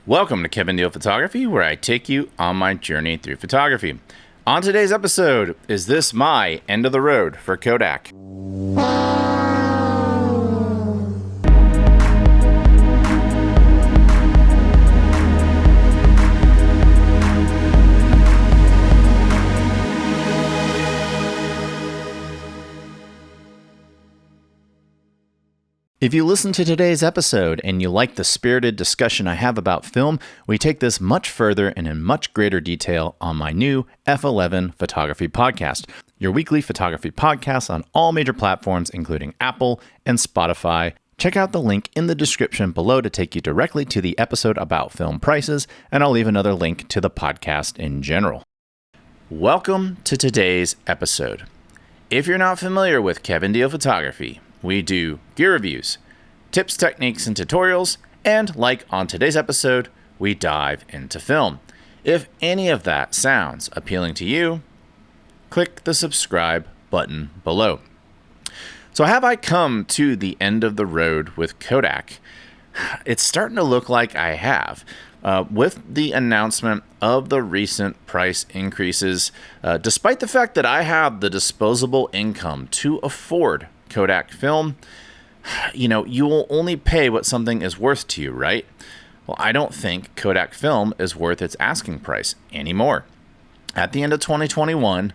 Welcome to KevinDeal Photography, where I take you on my journey through photography. On today's episode, is this my end of the road for Kodak? If you listen to today's episode and you like the spirited discussion I have about film, we take this much further and in much greater detail on my new F11 Photography podcast, your weekly photography podcast on all major platforms, including Apple and Spotify. Check out the link in the description below to take you directly to the episode about film prices, and I'll leave another link to the podcast in general. Welcome to today's episode. If you're not familiar with KevinDeal Photography, we do gear reviews, tips, techniques, and tutorials, and like on today's episode, we dive into film. If any of that sounds appealing to you, click the subscribe button below. So have I come to the end of the road with Kodak? It's starting to look like I have. With the announcement of the recent price increases, despite the fact that I have the disposable income to afford Kodak film, you will only pay what something is worth to you, right? Well, I don't think Kodak film is worth its asking price anymore. At the end of 2021,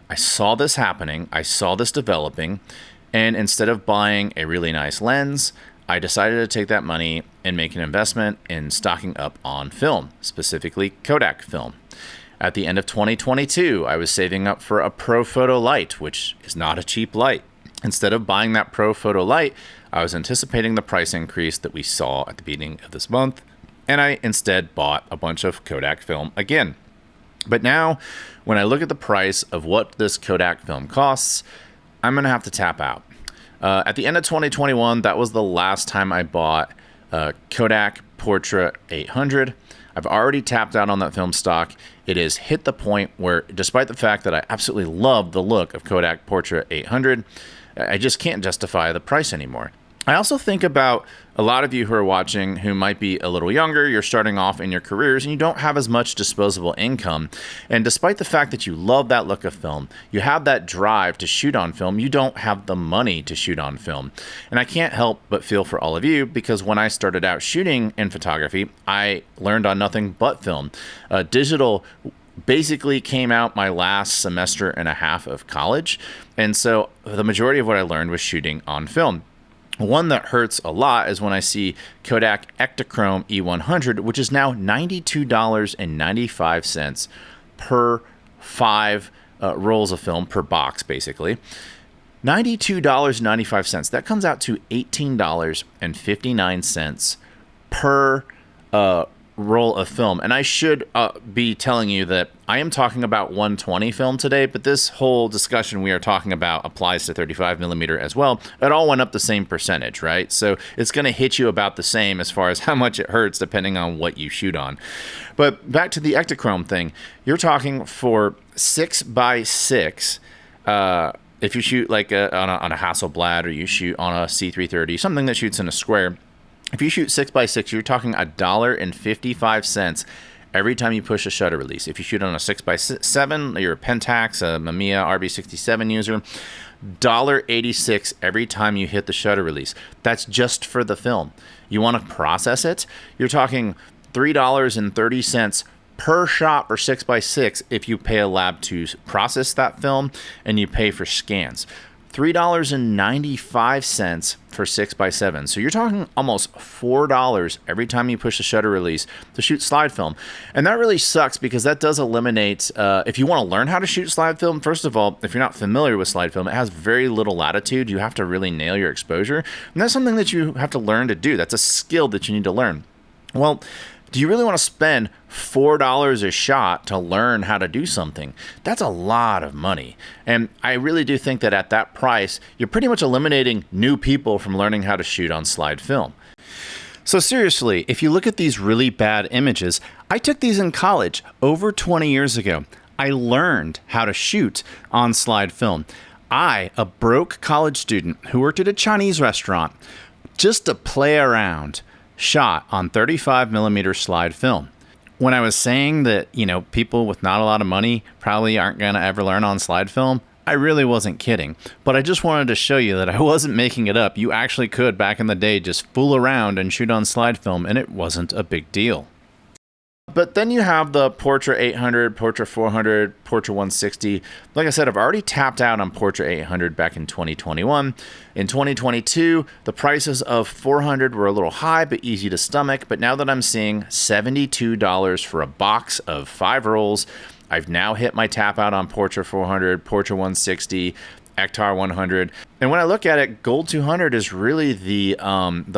I saw this happening, I saw this developing, and instead of buying a really nice lens, I decided to take that money and make an investment in stocking up on film, specifically Kodak film. At the end of 2022, I was saving up for a Pro Photo Light, which is not a cheap light. Instead of buying that Pro Photo Light, I was anticipating the price increase that we saw at the beginning of this month, and I instead bought a bunch of Kodak film again. But now, when I look at the price of what this Kodak film costs, I'm going to have to tap out. At the end of 2021, that was the last time I bought Kodak Portra 800. I've already tapped out on that film stock. It has hit the point where, despite the fact that I absolutely love the look of Kodak Portra 800, I just can't justify the price anymore. I also think about a lot of you who are watching who might be a little younger, you're starting off in your careers, and you don't have as much disposable income. And despite the fact that you love that look of film, you have that drive to shoot on film, you don't have the money to shoot on film. And I can't help but feel for all of you, because when I started out shooting in photography, I learned on nothing but film. Digital basically came out my last semester and a half of college. And so the majority of what I learned was shooting on film. One that hurts a lot is when I see Kodak Ektachrome E100, which is now $92.95 per 5 rolls of film per box, basically. $92.95. That comes out to $18.59 per roll of film. And I should be telling you that I am talking about 120 film today, but this whole discussion we are talking about applies to 35 millimeter as well. It all went up the same percentage, right? So it's going to hit you about the same as far as how much it hurts depending on what you shoot on. But back to the Ektachrome thing, you're talking for 6x6, if you shoot like on a Hasselblad, or you shoot on a C330, something that shoots in a square. If you shoot 6x6, you're talking $1.55 every time you push a shutter release. If you shoot on a 6x7, you're a Pentax, a Mamiya RB67 user, $1.86 every time you hit the shutter release. That's just for the film. You want to process it? You're talking $3.30 per shot for 6x6 if you pay a lab to process that film, and you pay for scans. $3.95 for 6x7. So you're talking almost $4 every time you push the shutter release to shoot slide film. And that really sucks, because that does eliminate, if you want to learn how to shoot slide film, first of all, if you're not familiar with slide film, it has very little latitude. You have to really nail your exposure. And that's something that you have to learn to do. That's a skill that you need to learn. Well, do you really want to spend $4 a shot to learn how to do something? That's a lot of money. And I really do think that at that price, you're pretty much eliminating new people from learning how to shoot on slide film. So seriously, if you look at these really bad images, I took these in college over 20 years ago. I learned how to shoot on slide film. I, a broke college student who worked at a Chinese restaurant, just to play around, shot on 35mm slide film. When I was saying that, people with not a lot of money probably aren't going to ever learn on slide film, I really wasn't kidding. But I just wanted to show you that I wasn't making it up. You actually could, back in the day, just fool around and shoot on slide film, and it wasn't a big deal. But then you have the Portra 800, Portra 400, Portra 160. Like I said, I've already tapped out on Portra 800 back in 2021. In 2022, the prices of 400 were a little high, but easy to stomach. But now that I'm seeing $72 for a box of 5 rolls, I've now hit my tap out on Portra 400, Portra 160, Ektar 100. And when I look at it, Gold 200 is really the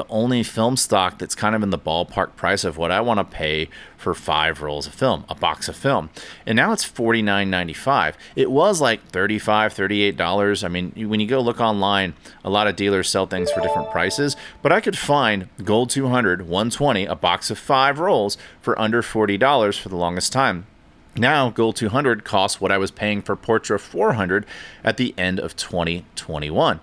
only film stock that's kind of in the ballpark price of what I want to pay for 5 rolls of film, a box of film. And now it's $49.95. It was like $35, $38. I mean, when you go look online, a lot of dealers sell things for different prices, but I could find Gold 200, 120, a box of 5 rolls for under $40 for the longest time. Now, Gold 200 costs what I was paying for Portra 400 at the end of 2021.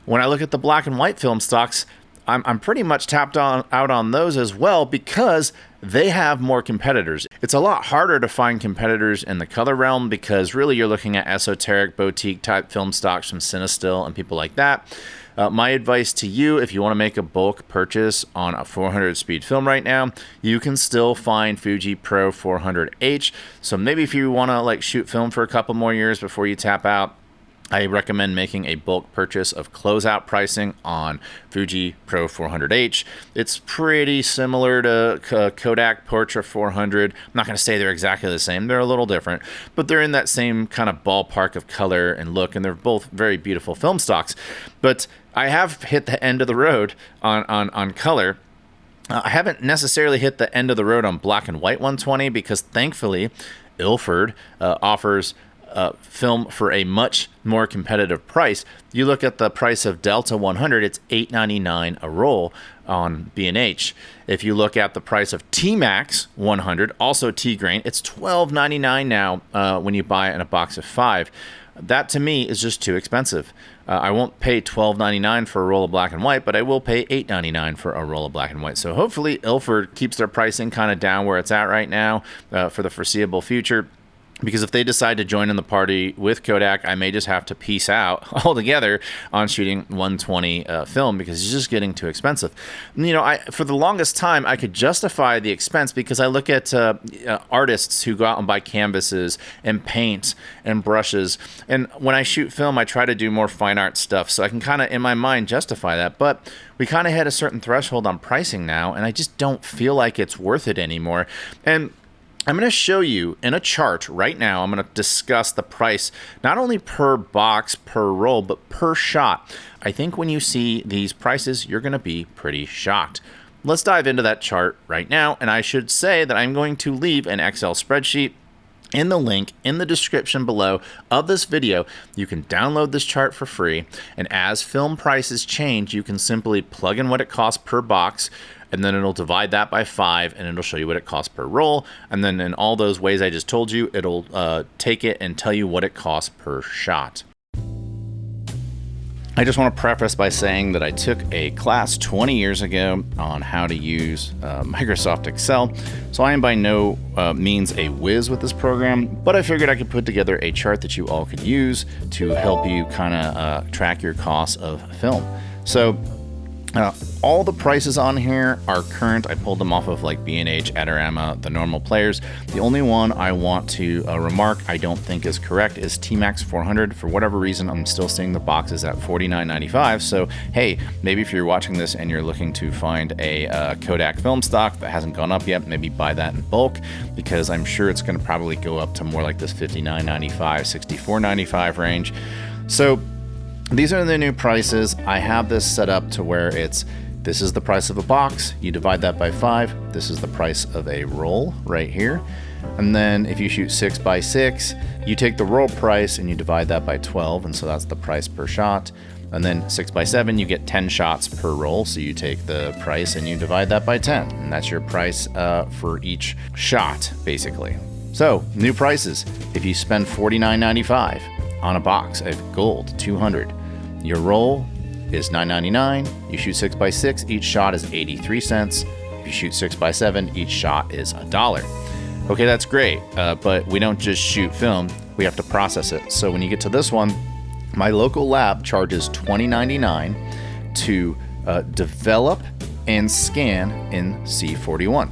When I look at the black and white film stocks, I'm pretty much tapped out on those as well because they have more competitors. It's a lot harder to find competitors in the color realm because really you're looking at esoteric boutique type film stocks from Cinestill and people like that. My advice to you, if you want to make a bulk purchase on a 400 speed film right now, you can still find Fuji Pro 400H. So maybe if you want to shoot film for a couple more years before you tap out, I recommend making a bulk purchase of closeout pricing on Fuji Pro 400H. It's pretty similar to Kodak Portra 400. I'm not going to say they're exactly the same. They're a little different, but they're in that same kind of ballpark of color and look, and they're both very beautiful film stocks. But I have hit the end of the road on color. I haven't necessarily hit the end of the road on black and white 120 because thankfully Ilford offers film for a much more competitive price. You look at the price of Delta 100, it's $8.99 a roll on B&H. If you look at the price of T-Max 100, also T-Grain, it's $12.99 now when you buy it in a box of 5. That to me is just too expensive. I won't pay $12.99 for a roll of black and white, but I will pay $8.99 for a roll of black and white. So hopefully Ilford keeps their pricing kind of down where it's at right now for the foreseeable future. Because if they decide to join in the party with Kodak, I may just have to peace out altogether on shooting 120 film because it's just getting too expensive. For the longest time, I could justify the expense because I look at artists who go out and buy canvases and paint and brushes. And when I shoot film, I try to do more fine art stuff. So I can kind of, in my mind, justify that. But we kind of hit a certain threshold on pricing now, and I just don't feel like it's worth it anymore. And I'm going to show you in a chart right now. I'm going to discuss the price, not only per box, per roll, but per shot. I think when you see these prices, you're going to be pretty shocked. Let's dive into that chart right now. And I should say that I'm going to leave an Excel spreadsheet in the link in the description below of this video. You can download this chart for free. And as film prices change, you can simply plug in what it costs per box, and then it'll divide that by 5, and it'll show you what it costs per roll. And then in all those ways I just told you, it'll take it and tell you what it costs per shot. I just want to preface by saying that I took a class 20 years ago on how to use Microsoft Excel, so I am by no means a whiz with this program, but I figured I could put together a chart that you all could use to help you kind of track your costs of film. So all the prices on here are current. I pulled them off of B&H, Adorama, the normal players. The only one I want to remark I don't think is correct is T-Max 400. For whatever reason, I'm still seeing the boxes at $49.95. So, hey, maybe if you're watching this and you're looking to find a Kodak film stock that hasn't gone up yet, maybe buy that in bulk because I'm sure it's going to probably go up to more like this $59.95, $64.95 range. So, these are the new prices. I have this set up to where this is the price of a box. You divide that by 5. This is the price of a roll right here. And then if you shoot 6x6, you take the roll price and you divide that by 12. And so that's the price per shot. And then 6x7, you get 10 shots per roll. So you take the price and you divide that by 10. And that's your price for each shot, basically. So new prices. If you spend $49.95 on a box of Gold 200, your roll is $9.99. You shoot 6x6, each shot is 83 cents. If you shoot 6x7, each shot is $1. Okay, that's great, but we don't just shoot film, we have to process it. So when you get to this one, my local lab charges $20.99 to develop and scan in C41.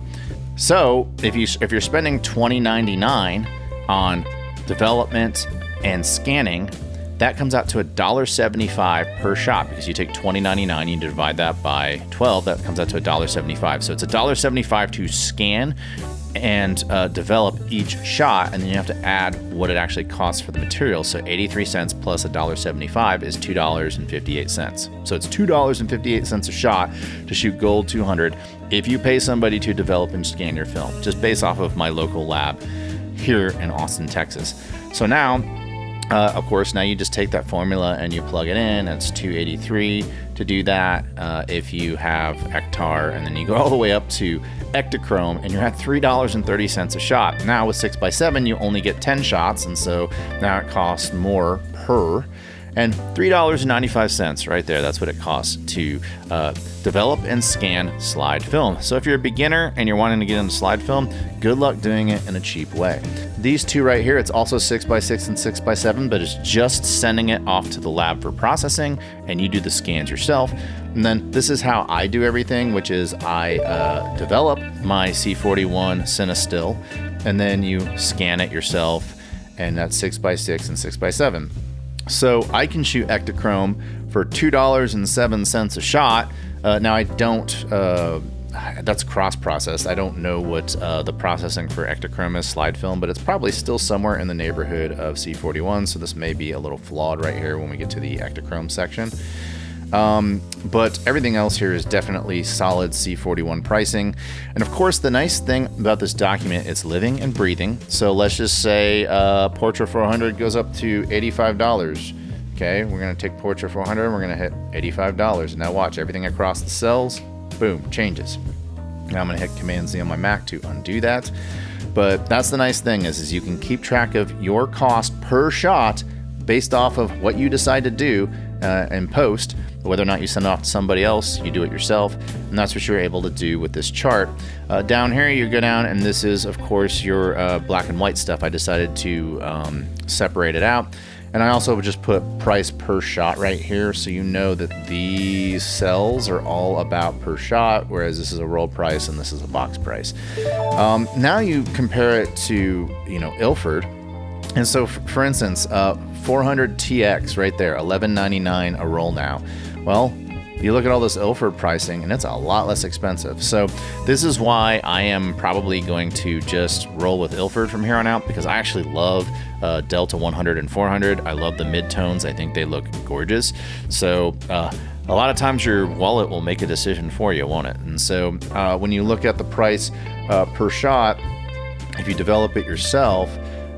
So if you're spending $20.99 on development and scanning, that comes out to $1.75 per shot, because you take $20.99, you divide that by 12, that comes out to $1.75. So it's $1.75 to scan and develop each shot, and then you have to add what it actually costs for the material. So 83 cents plus $1.75 is $2.58. So it's $2.58 a shot to shoot Gold 200 if you pay somebody to develop and scan your film, just based off of my local lab here in Austin, Texas. So now, of course, now you just take that formula and you plug it in. It's $2.83 to do that. If you have Ektar, and then you go all the way up to Ektachrome, and you're at $3.30 a shot. Now with 6x7, you only get 10 shots, and so now it costs more per. And $3.95 right there, that's what it costs to develop and scan slide film. So if you're a beginner and you're wanting to get into slide film, good luck doing it in a cheap way. These two right here, it's also 6x6 and 6x7, but it's just sending it off to the lab for processing, and you do the scans yourself. And then this is how I do everything, which is I develop my C41 Cinestill, and then you scan it yourself, and that's 6x6 and 6x7. So I can shoot Ektachrome for $2.07 a shot. Now I don't, that's cross-processed. I don't know what the processing for Ektachrome is slide film, but it's probably still somewhere in the neighborhood of C41. So this may be a little flawed right here when we get to the Ektachrome section. But everything else here is definitely solid C41 pricing. And of course, the nice thing about this document, it's living and breathing. So let's just say Portra 400 goes up to $85. Okay, we're gonna take Portra 400 and we're gonna hit $85. Now watch, everything across the cells, boom, changes. Now I'm gonna hit Command Z on my Mac to undo that. But that's the nice thing is you can keep track of your cost per shot based off of what you decide to do in post. Whether or not you send it off to somebody else, you do it yourself, and that's what you're able to do with this chart. Down here, you go down, and this is, of course, your black and white stuff. I decided to separate it out, and I also just put price per shot right here, so you know that these cells are all about per shot, whereas this is a roll price and this is a box price. Now you compare it to, Ilford, and so for instance, 400 TX right there, $11.99 a roll now. Well, you look at all this Ilford pricing, and it's a lot less expensive. So this is why I am probably going to just roll with Ilford from here on out, because I actually love Delta 100 and 400. I love the mid-tones. I think they look gorgeous. So a lot of times your wallet will make a decision for you, won't it? And so when you look at the price per shot, if you develop it yourself,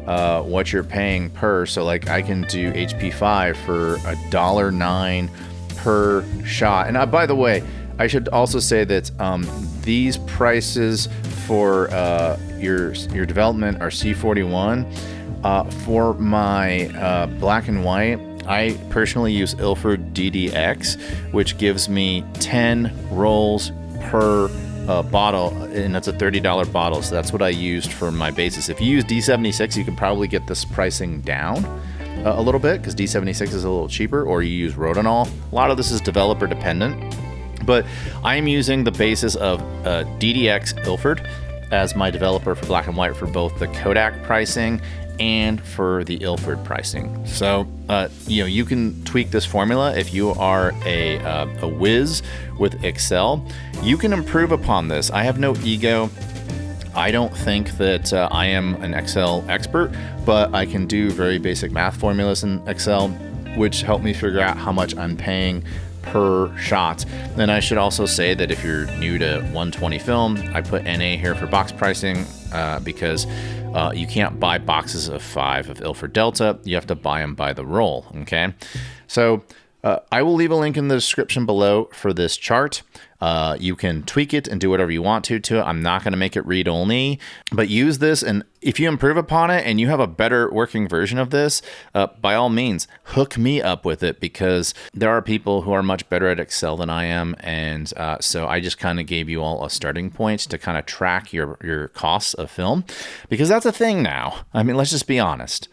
what you're paying per. So like I can do HP5 for $1.09 per shot. And by the way, I should also say that these prices for your development are C41. For my black and white, I personally use Ilford DDX, which gives me 10 rolls per bottle, and that's a $30 bottle, so that's what I used for my basis. If you use D76, you can probably get this pricing down a little bit, because D76 is a little cheaper, or you use Rodinol. A lot of this is developer dependent, but I'm using the basis of DDX Ilford as my developer for black and white for both the Kodak pricing and for the Ilford pricing. So you can tweak this formula if you are a whiz with Excel. You can improve upon this. I have no ego. I don't think that I am an Excel expert, but I can do very basic math formulas in Excel, which help me figure out how much I'm paying per shot. Then I should also say that if you're new to 120 film, I put NA here for box pricing because you can't buy boxes of 5 of Ilford Delta. You have to buy them by the roll, okay? So I will leave a link in the description below for this chart. You can tweak it and do whatever you want to it. I'm not going to make it read only, but use this. And if you improve upon it and you have a better working version of this, by all means, hook me up with it, because there are people who are much better at Excel than I am. And so I just kind of gave you all a starting point to kind of track your costs of film, because that's a thing now. I mean, let's just be honest.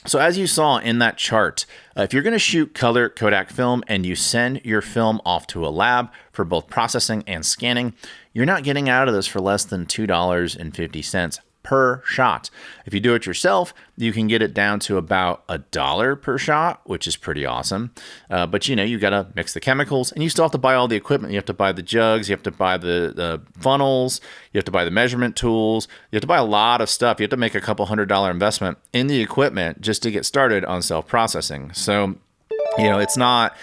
So as you saw in that chart, if you're going to shoot color Kodak film and you send your film off to a lab for both processing and scanning, you're not getting out of this for less than $2.50 per shot. If you do it yourself, you can get it down to about $1 per shot, which is pretty awesome. But you got to mix the chemicals, and you still have to buy all the equipment. You have to buy the jugs, you have to buy the funnels, you have to buy the measurement tools, you have to buy a lot of stuff. You have to make a couple $100 investment in the equipment just to get started on self-processing. So, it's not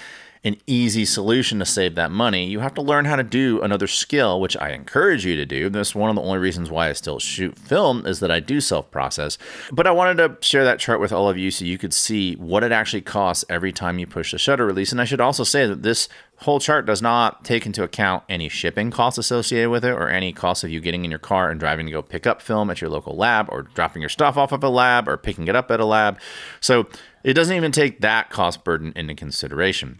an easy solution to save that money. You have to learn how to do another skill, which I encourage you to do. That's one of the only reasons why I still shoot film, is that I do self-process. But I wanted to share that chart with all of you so you could see what it actually costs every time you push the shutter release. And I should also say that this whole chart does not take into account any shipping costs associated with it, or any costs of you getting in your car and driving to go pick up film at your local lab, or dropping your stuff off of a lab, or picking it up at a lab. So it doesn't even take that cost burden into consideration.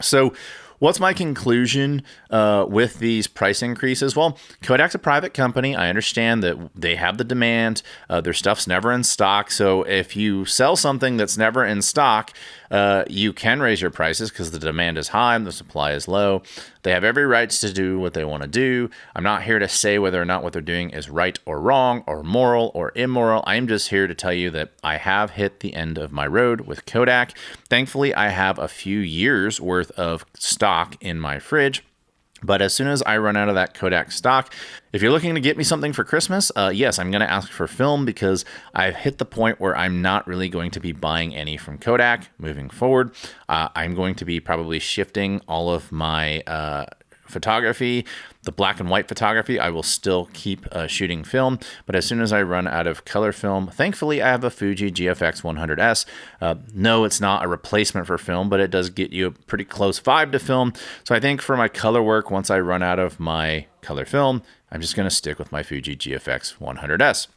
So what's my conclusion with these price increases? Well, Kodak's a private company. I understand that they have the demand. Their stuff's never in stock. So if you sell something that's never in stock, you can raise your prices because the demand is high and the supply is low. They have every right to do what they want to do. I'm not here to say whether or not what they're doing is right or wrong, or moral or immoral. I'm just here to tell you that I have hit the end of my road with Kodak. Thankfully, I have a few years worth of stock in my fridge. But as soon as I run out of that Kodak stock, if you're looking to get me something for Christmas, yes, I'm going to ask for film, because I've hit the point where I'm not really going to be buying any from Kodak moving forward. I'm going to be probably shifting all of my photography, the black and white photography. I will still keep shooting film, but as soon as I run out of color film, thankfully I have a Fuji GFX 100S. No, it's not a replacement for film, but it does get you a pretty close vibe to film. So I think for my color work, once I run out of my color film, I'm just going to stick with my Fuji GFX 100S.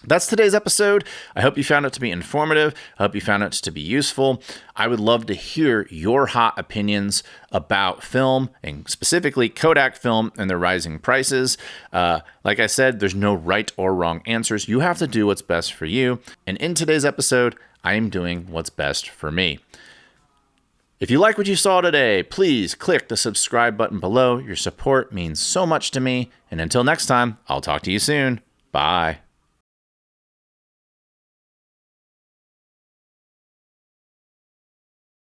That's today's episode. I hope you found it to be informative. I hope you found it to be useful. I would love to hear your hot opinions about film, and specifically Kodak film and their rising prices. Like I said, there's no right or wrong answers. You have to do what's best for you. And in today's episode, I am doing what's best for me. If you like what you saw today, please click the subscribe button below. Your support means so much to me. And until next time, I'll talk to you soon. Bye.